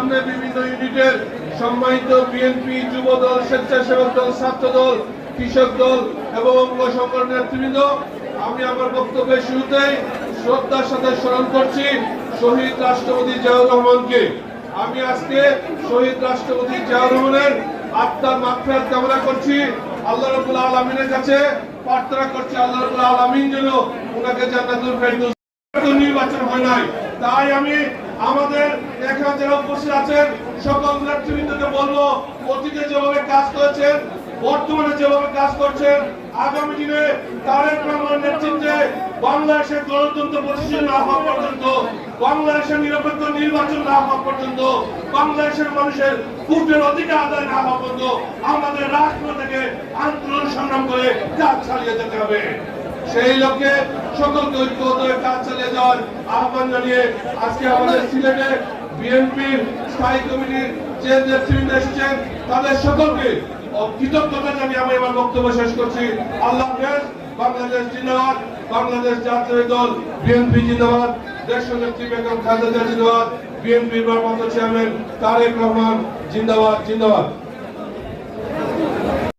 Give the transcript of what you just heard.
সামনে বিভিন্ন ইউনিটের সম্মানিত বিএনপি, যুবদল, স্বেচ্ছাসেবক দল, ছাত্র দল, কৃষক দল এবং অঙ্গ সংগঠনের নেতৃবৃন্দ, আমি আমার বক্তব্যের শুরুতেই শ্রদ্ধার সাথে স্মরণ করছি শহীদ রাষ্ট্রপতি জিয়াউর রহমানকে। আমি আজকে শহীদ রাষ্ট্রপতি জিয়াউর রহমানের আত্মার মাগফিরাত কামনা করছি। আল্লাহ রাব্বুল আলামিনের কাছে প্রার্থনা করছি আল্লাহ রাব্বুল আলামিন যেন ওনাকে জান্নাতুল ফেরদৌস। নির্বাচন হয় নাই, তাই আমি আমাদের এখানে যারা উপস্থিত আছেন সকল নেতৃবৃন্দকে বলবো, অতীতে যেভাবে কাজ করেছেন, বর্তমানে যেভাবে কাজ করছেন, আগামী দিনে তারেক রহমানের নেতৃত্বে বাংলাদেশের গণতন্ত্র প্রতিষ্ঠিত না হওয়া পর্যন্ত, বাংলাদেশের নিরপেক্ষ নির্বাচন না হওয়া পর্যন্ত, বাংলাদেশের মানুষের ভোটের অধিকার আদায় না হওয়া পর্যন্ত আমাদের রাষ্ট্র থেকে আন্দোলন সংগ্রাম করে কাজ চালিয়ে যেতে হবে। সেই লক্ষ্যে সকলকে ঐক্যবদ্ধ হয়ে কাজ চালিয়ে যাওয়ার আহ্বান জানিয়ে আজকে আমাদের সিলেটে বিএনপির স্থায়ী কমিটির যে নেতৃবৃন্দ এসেছেন তাদের সকলকে কৃতজ্ঞতা জানিয়ে আমি আমার বক্তব্য শেষ করছি। আল্লাহ হাফেজ। বাংলাদেশ জিন্দাবাদ, বাংলাদেশ জাতীয় দল বিএনপি জিন্দাবাদ, দেশনেত্রী বেগম খালেদা জিয়া জিন্দাবাদ, বিএনপির ভারপ্রাপ্ত চেয়ারম্যান তারেক রহমান জিন্দাবাদ জিন্দাবাদ।